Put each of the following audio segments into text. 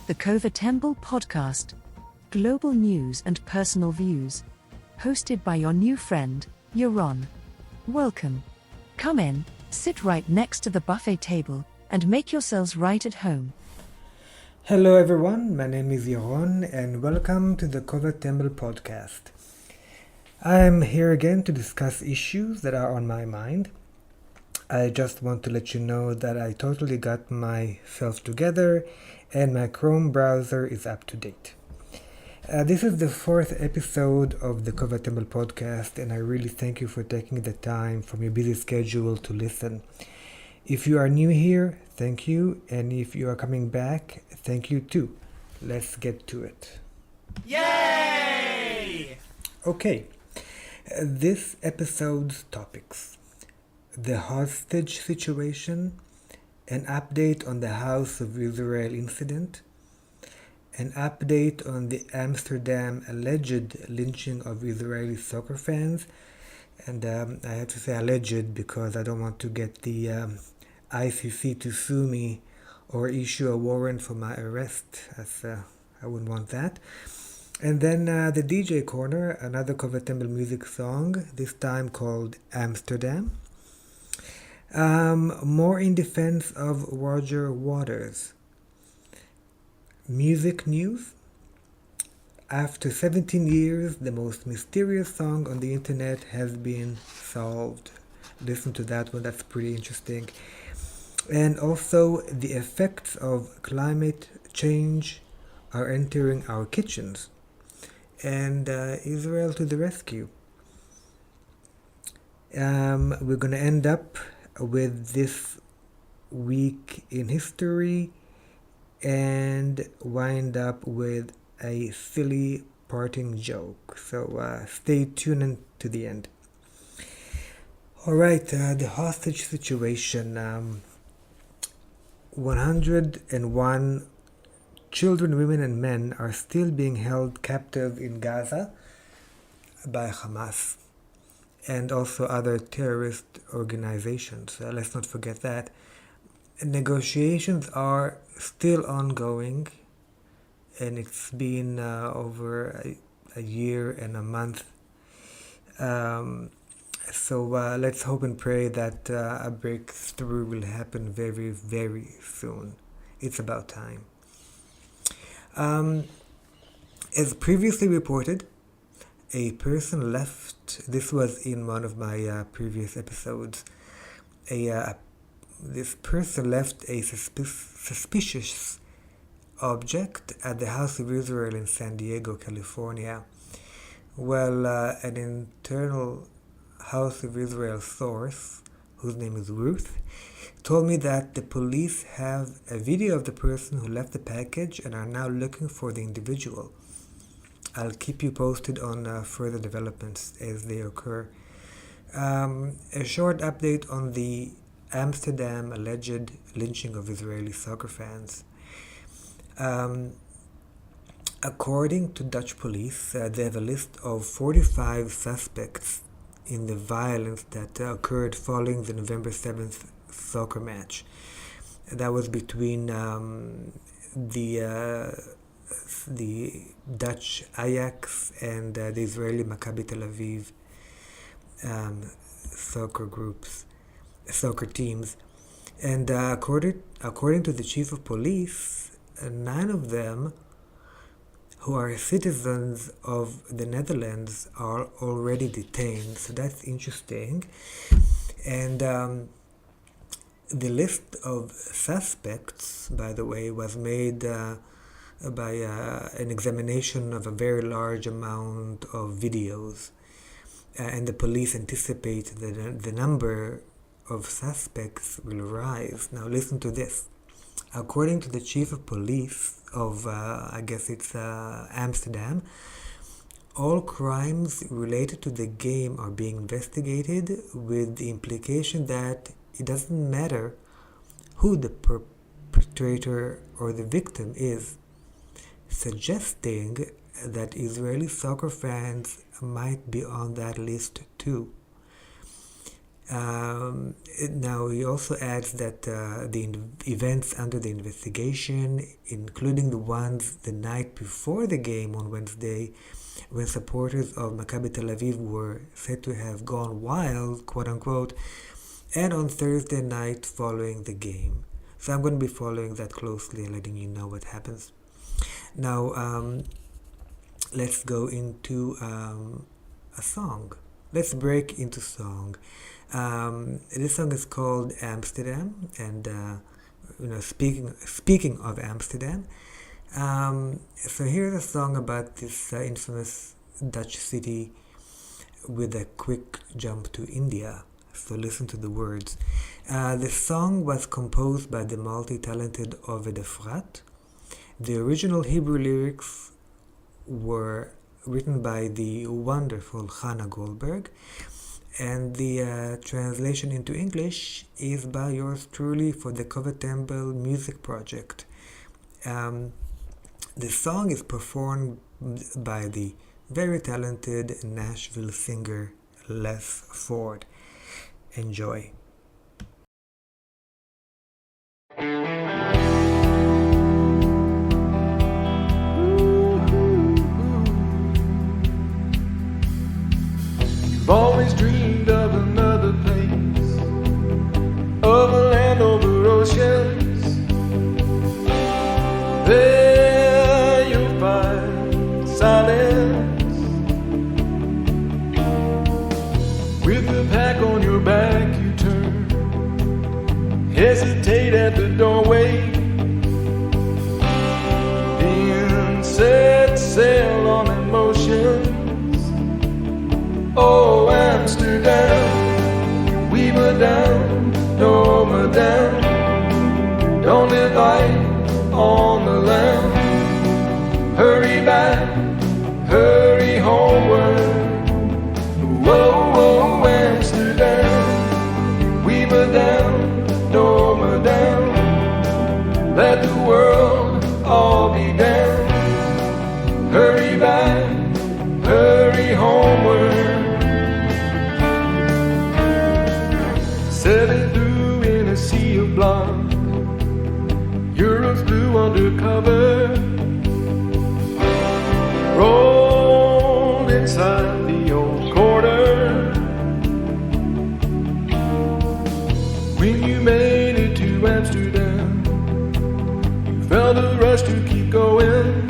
the Cova Tembel podcast, global news and personal views, hosted by your new friend, Yaron. Welcome. Come in, sit right next to the buffet table, and make yourselves right at home. Hello everyone, my name is Yaron and welcome to the Cova Tembel podcast. I am here again to discuss issues that are on my mind. I just want to let you know that I totally got myself together and my Chrome browser is up to date. This is the fourth episode of the Cova Tembel podcast and I really thank you for taking the time from your busy schedule to listen. If you are new here, thank you, and if you are coming back, thank you too. Let's get to it. Yay! Okay, this episode's topics: the hostage situation, an update on the House of Israel incident, an update on the Amsterdam alleged lynching of Israeli soccer fans, and I have to say alleged because I don't want to get the ICC to sue me or issue a warrant for my arrest, as I wouldn't want that. And then the DJ corner, another Cova Tembel music song, this time called Amsterdam. More in defense of Roger Waters. Music news. After 17 years, the most mysterious song on the internet has been solved. Listen to that one, that's pretty interesting. And also, the effects of climate change are entering our kitchens. And Israel to the rescue. We're going to end up with this week in history and wind up with a silly parting joke. So stay tuned to the end. Alright, the hostage situation. 101 children, women and men are still being held captive in Gaza by Hamas and also other terrorist organizations. Let's not forget that. Negotiations are still ongoing and it's been over a year and a month. So let's hope and pray that a breakthrough will happen very, very soon. It's about time. As previously reported, a person left, this was in one of my previous episodes, this person left a suspicious object at the House of Israel in San Diego, California. Well, an internal House of Israel source, whose name is Ruth, told me that the police have a video of the person who left the package and are now looking for the individual. I'll keep you posted on further developments as they occur. A short update on the Amsterdam alleged lynching of Israeli soccer fans. According to Dutch police, they have a list of 45 suspects in the violence that occurred following the November 7th soccer match. That was between the Dutch Ajax and the Israeli Maccabi Tel Aviv soccer teams. And according to the chief of police, 9 of them who are citizens of the Netherlands are already detained. So that's interesting. And the list of suspects, by the way, was made by an examination of a very large amount of videos. And the police anticipate that the number of suspects will rise. Now listen to this. According to the chief of police of, I guess it's Amsterdam, all crimes related to the game are being investigated with the implication that it doesn't matter who the perpetrator or the victim is, suggesting that Israeli soccer fans might be on that list too. Now he also adds that events under the investigation, including the ones the night before the game on Wednesday, when supporters of Maccabi Tel Aviv were said to have gone wild, quote unquote, and on Thursday night following the game. So I'm going to be following that closely and letting you know what happens. Now, let's go into a song. Let's break into song. This song is called Amsterdam, and speaking of Amsterdam, so here's a song about this infamous Dutch city with a quick jump to India. So listen to the words. The song was composed by the multi-talented Ep004. The original Hebrew lyrics were written by the wonderful Hannah Goldberg, and the translation into English is by yours truly for the Cova Tembel music project. The song is performed by the very talented Nashville singer Les Ford. Enjoy. You've always dreamed of another place, of a land over oceans. There you'll find silence. With the pack on your back you turn, hesitate at the doorway, then set sail on emotions. Oh, Amsterdam, we were down, no, madame. Don't live life on the land. Hurry back, hurry homeward. Whoa, whoa, Amsterdam, we were down, no, madame. Let the world all be damned. Hurry back, hurry homeward. Sailing through in a sea of blonde, Europe's blue undercover, rolled inside the old quarter. When you made it to Amsterdam, you felt a rush to keep going.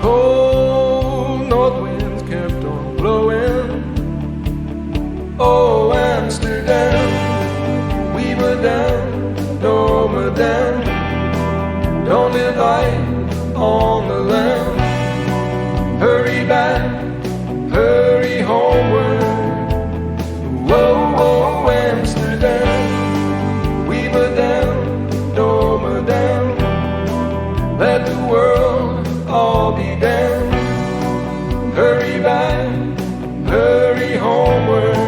Cold north winds kept on blowing. Oh, Amsterdam, we were down, no, madame. Don't live life on the land. Hurry back, hurry homeward. Whoa, whoa, Amsterdam, we were down, no, madame. Let the world all be damned. Hurry back, hurry homeward.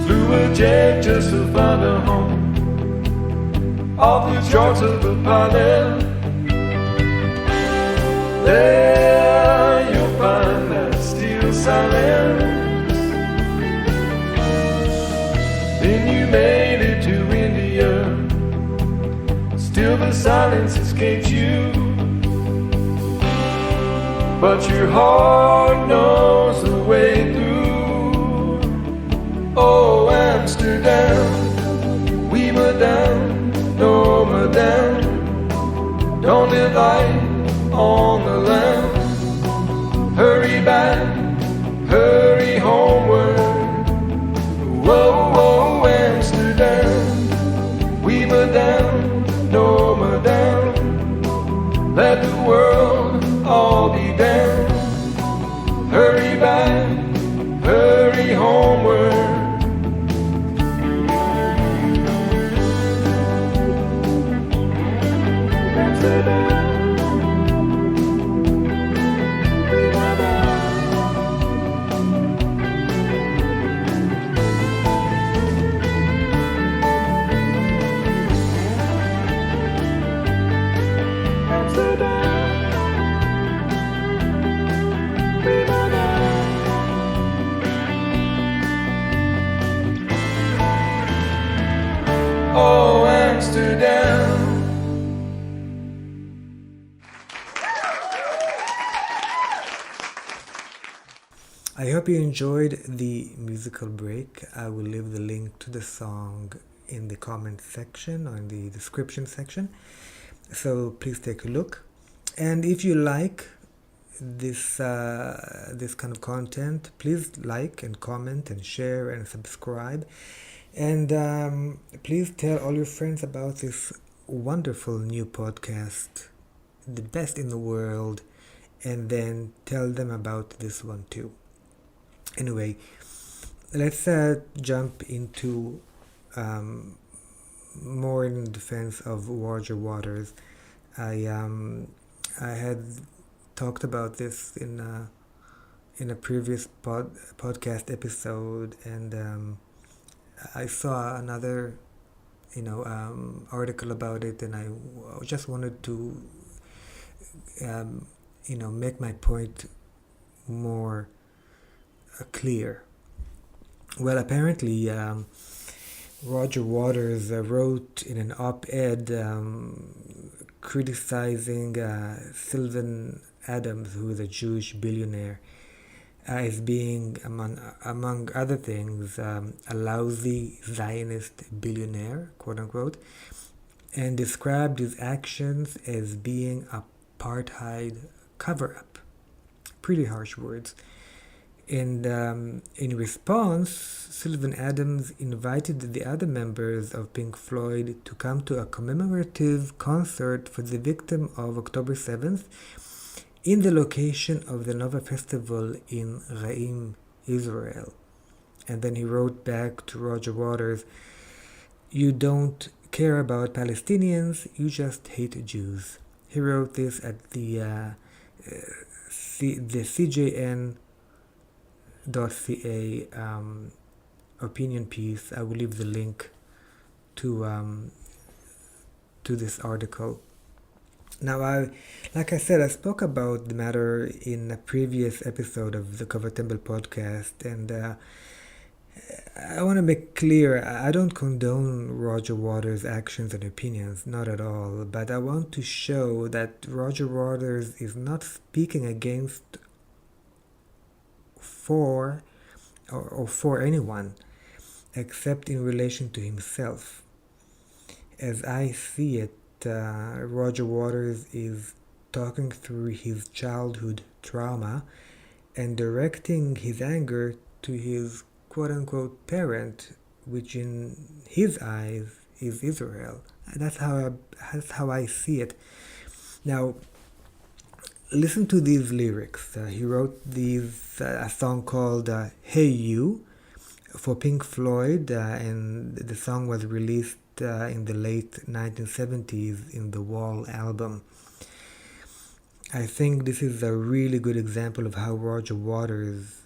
Flew a jet just to find a home, off the charts of the pilot. There you'll find that steel silence. Then you made it to India, still the silence escapes you. But your heart knows the way through. Oh, Amsterdam, we were down, no, madame. Don't live life on the land. Hurry back, hurry homeward. Whoa, whoa, Amsterdam, we were down, no, madame. Let the world all be damned. Hurry back, hurry homeward. Amsterdam. I hope you enjoyed the musical break. I will leave the link to the song in the comment section or in the description section. So please take a look. And if you like this kind of content, please like and comment and share and subscribe. And please tell all your friends about this wonderful new podcast, the best in the world, and then tell them about this one too. Anyway, let's jump into more in defense of Roger Waters. I had talked about this in a previous podcast episode, and I saw another article about it, and I just wanted to make my point more clear. Well, apparently Roger Waters wrote in an op-ed criticizing Sylvan Adams, who is a Jewish billionaire, as being, among other things, a lousy Zionist billionaire, quote unquote, and described his actions as being apartheid cover-up. Pretty harsh words. And in response, Sylvan Adams invited the other members of Pink Floyd to come to a commemorative concert for the victim of October 7th in the location of the Nova Festival in Re'im, Israel. And then he wrote back to Roger Waters, "You don't care about Palestinians, you just hate Jews." He wrote this at the CJN.ca opinion piece. I will leave the link to this article. Now, like I said, I spoke about the matter in a previous episode of the Cova Tembel podcast, and I want to make clear, I don't condone Roger Waters' actions and opinions, not at all, but I want to show that Roger Waters is not speaking against for anyone, except in relation to himself. As I see it, Roger Waters is talking through his childhood trauma and directing his anger to his quote-unquote parent, which in his eyes is Israel. That's how I see it. Now, listen to these lyrics. He wrote a song called "Hey You" for Pink Floyd, and the song was released in the late 1970s in the Wall album. I think this is a really good example of how Roger Waters,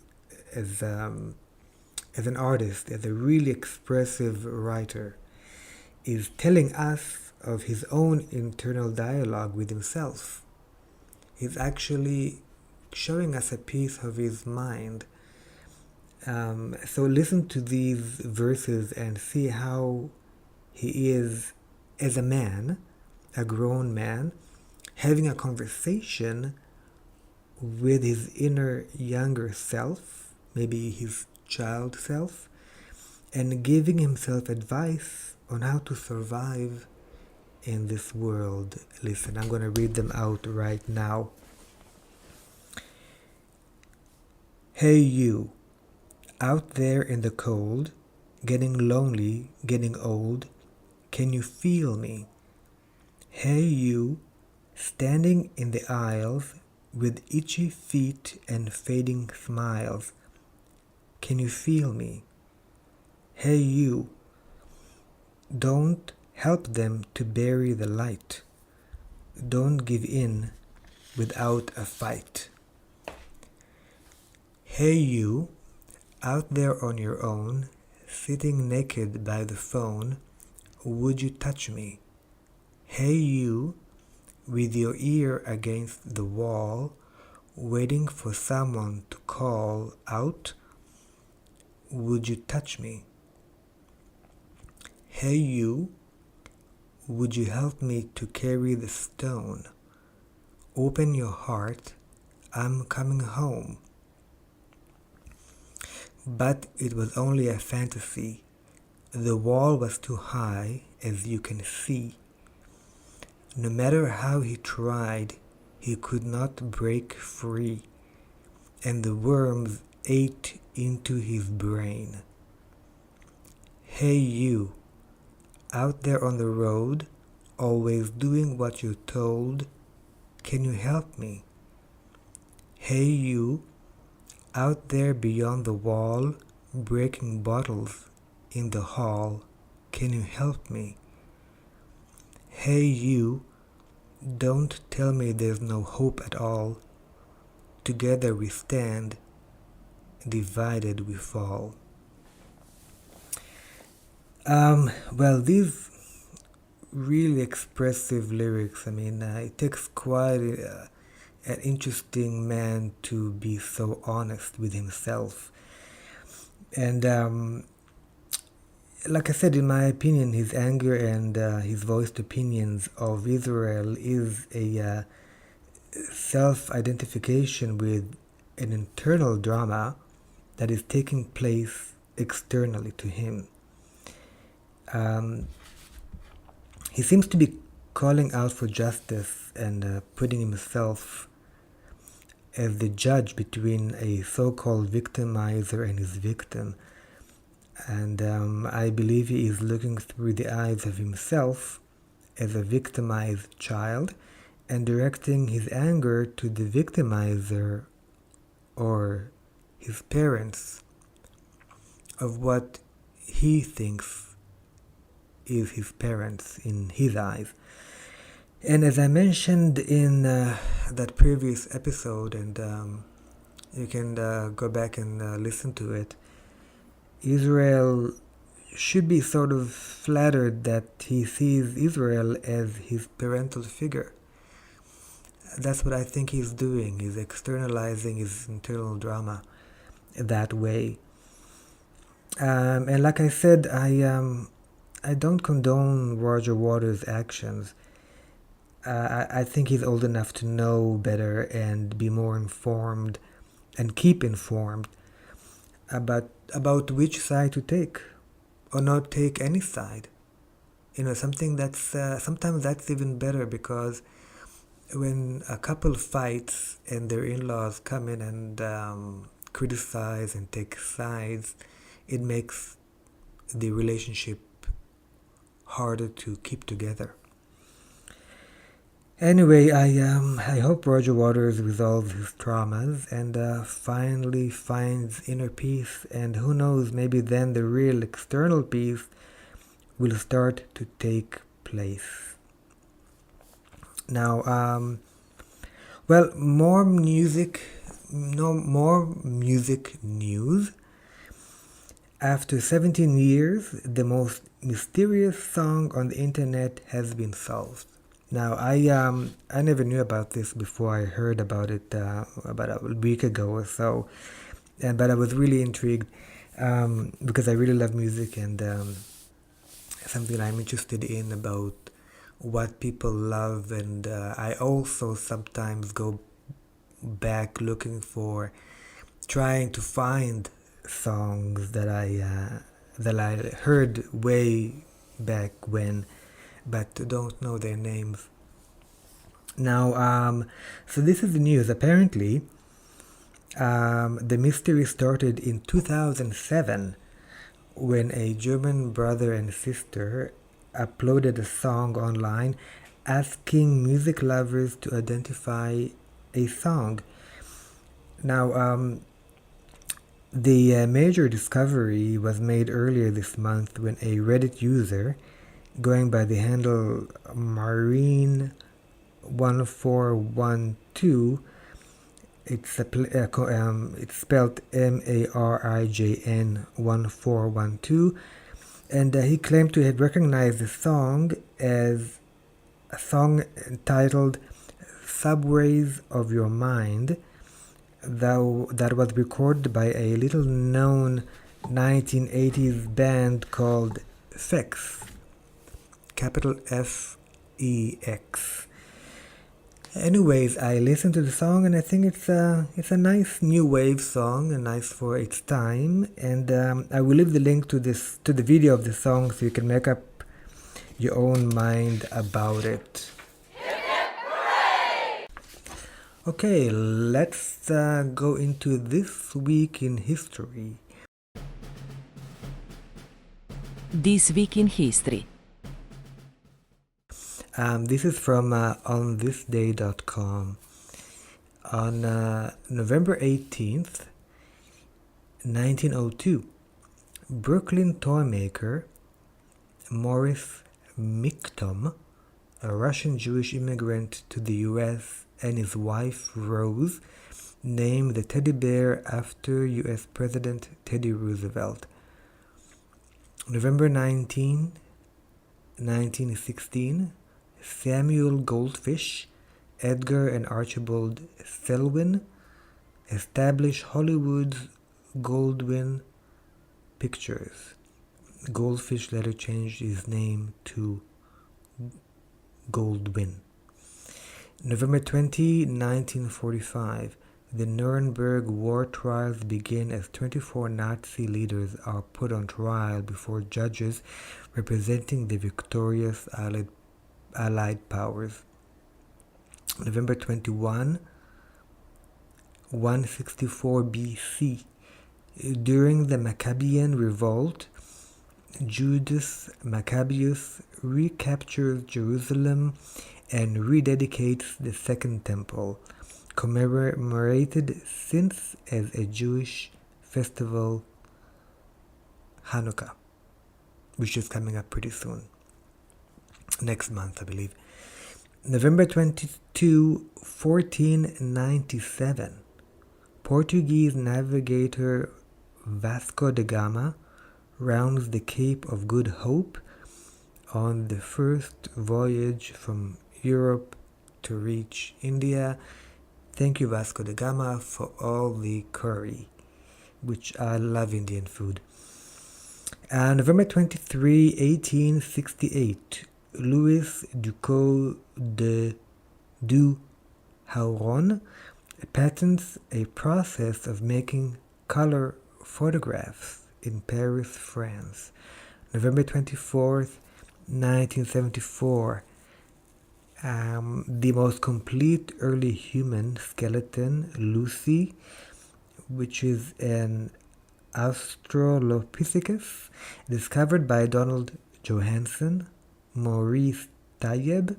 as an artist, as a really expressive writer, is telling us of his own internal dialogue with himself. He's actually showing us a piece of his mind. So listen to these verses and see how he is, as a man, a grown man, having a conversation with his inner younger self, maybe his child self, and giving himself advice on how to survive in this world. Listen, I'm going to read them out right now. Hey you, out there in the cold, getting lonely, getting old, can you feel me? Hey you, standing in the aisles with itchy feet and fading smiles, can you feel me? Hey you, don't help them to bury the light. Don't give in without a fight. Hey you, out there on your own, sitting naked by the phone, would you touch me? Hey you, with your ear against the wall, waiting for someone to call out, would you touch me? Hey you, would you help me to carry the stone? Open your heart, I'm coming home. But it was only a fantasy. The wall was too high, as you can see. No matter how he tried, he could not break free, and the worms ate into his brain. Hey you, out there on the road, always doing what you're told, can you help me? Hey you, out there beyond the wall, breaking bottles in the hall, can you help me? Hey you, don't tell me there's no hope at all. Together we stand, divided we fall. Well, these really expressive lyrics, it takes quite an interesting man to be so honest with himself. And like I said, in my opinion, his anger and his voiced opinions of Israel is a self-identification with an internal drama that is taking place externally to him. He seems to be calling out for justice and putting himself as the judge between a so-called victimizer and his victim. And I believe he is looking through the eyes of himself as a victimized child and directing his anger to the victimizer or his parents of what he thinks is his parents in his eyes. And as I mentioned in that previous episode, and you can go back and listen to it, Israel should be sort of flattered that he sees Israel as his parental figure. That's what I think he's doing. He's externalizing his internal drama that way. And like I said, I don't condone Roger Waters' actions. I think he's old enough to know better and be more informed and keep informed about which side to take or not take any side. Something that's sometimes that's even better, because when a couple fights and their in-laws come in and criticize and take sides, it makes the relationship harder to keep together. Anyway, I hope Roger Waters resolves his traumas and finally finds inner peace, and who knows, maybe then the real external peace will start to take place. Now, well, more music news. After 17 years, the most mysterious song on the internet has been solved. Now, I never knew about this before I heard about it about a week ago or so, but I was really intrigued because I really love music, and something I'm interested in about what people love, and I also sometimes go back looking for, trying to find songs that I heard way back when, but don't know their names. Now, so this is the news. Apparently, the mystery started in 2007 when a German brother and sister uploaded a song online asking music lovers to identify a song. Now, the major discovery was made earlier this month when a Reddit user going by the handle Marine1412, it's spelled MARIJN 1412, and he claimed to have recognized the song as a song entitled Subways of Your Mind, that was recorded by a little known 1980s band called Fex. capital F-E-X. Anyways, I listened to the song and I think it's a nice new wave song, and nice for its time. And I will leave the link to the video of the song so you can make up your own mind about it. Okay, let's go into this week in history. This week in history. This is from onthisday.com. On November 18th, 1902, Brooklyn toymaker Morris Miktom, a Russian Jewish immigrant to the US, and his wife Rose named the teddy bear after US President Teddy Roosevelt. November 19, 1916, Samuel Goldfish, Edgar and Archibald Selwyn established Hollywood's Goldwyn Pictures. Goldfish later changed his name to Goldwyn. November 20, 1945, the Nuremberg war trials begin as 24 Nazi leaders are put on trial before judges representing the victorious Allied powers. November 21, 164 BC, during the Maccabean revolt, Judas Maccabeus recaptures Jerusalem and rededicates the Second Temple, commemorated since as a Jewish festival, Hanukkah, which is coming up pretty soon. Next month, I believe. November 22, 1497, Portuguese navigator Vasco da Gama rounds the Cape of Good Hope on the first voyage from Europe to reach India. Thank you, Vasco da Gama, for all the curry, which I love Indian food. November 23, 1868, Louis Ducos de Hauron patents a process of making color photographs in Paris, France. November 24th, 1974, the most complete early human skeleton, Lucy, which is an Australopithecus, discovered by Donald Johanson, Maurice Tayeb,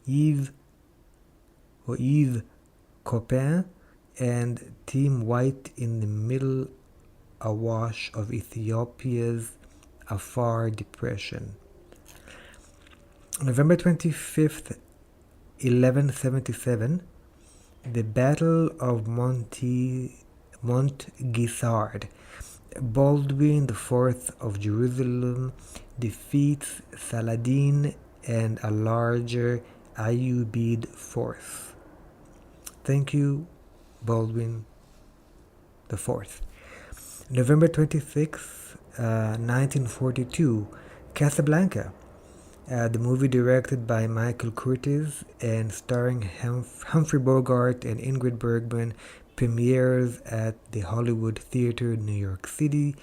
Yves Copin, and Tim White in the Middle Awash of Ethiopia's Afar Depression. November 25th, 1177, the Battle of Montgisard. Baldwin IV of Jerusalem defeats Saladin and a larger Ayyubid force. Thank you, Baldwin IV. November 26, 1942, Casablanca, the movie directed by Michael Curtiz and starring Humphrey Bogart and Ingrid Bergman, premieres at the Hollywood Theater in New York City,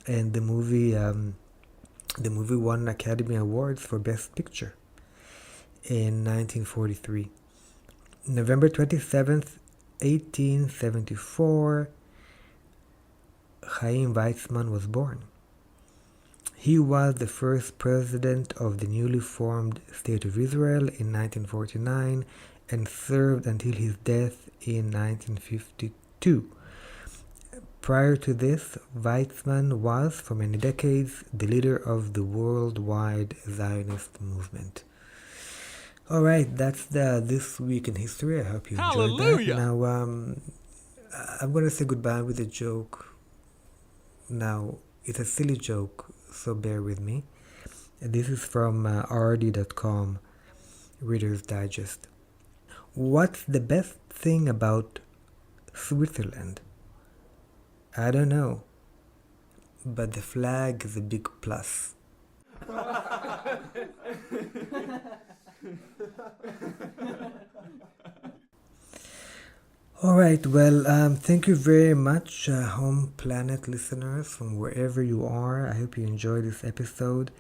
and the movie won Academy Awards for Best Picture in 1943. November 27th, 1874, Chaim Weizmann was born. He was the first president of the newly formed State of Israel in 1949 and served until his death in 1952. Prior to this, Weizmann was, for many decades, the leader of the worldwide Zionist movement. Alright, that's This Week in History. I hope you enjoyed that. Now, I'm going to say goodbye with a joke. Now, it's a silly joke, so bear with me. This is from rd.com, Reader's Digest. What's the best thing about Switzerland? I don't know, but the flag is a big plus. All right, well, thank you very much, Home Planet listeners from wherever you are. I hope you enjoyed this episode.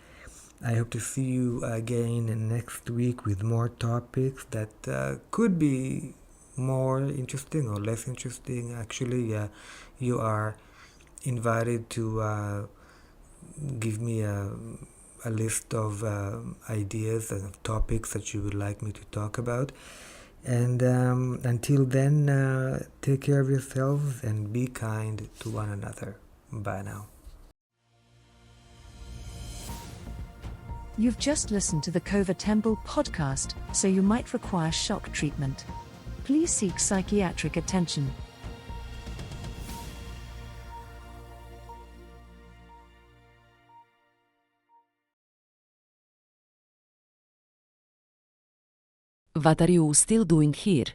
I hope to see you again next week with more topics that could be more interesting or less interesting. Actually, you are invited to give me a list of ideas and topics that you would like me to talk about. And until then, take care of yourselves and be kind to one another. Bye now. You've just listened to the Cova Tembel podcast, so you might require shock treatment. Please seek psychiatric attention. What are you still doing here?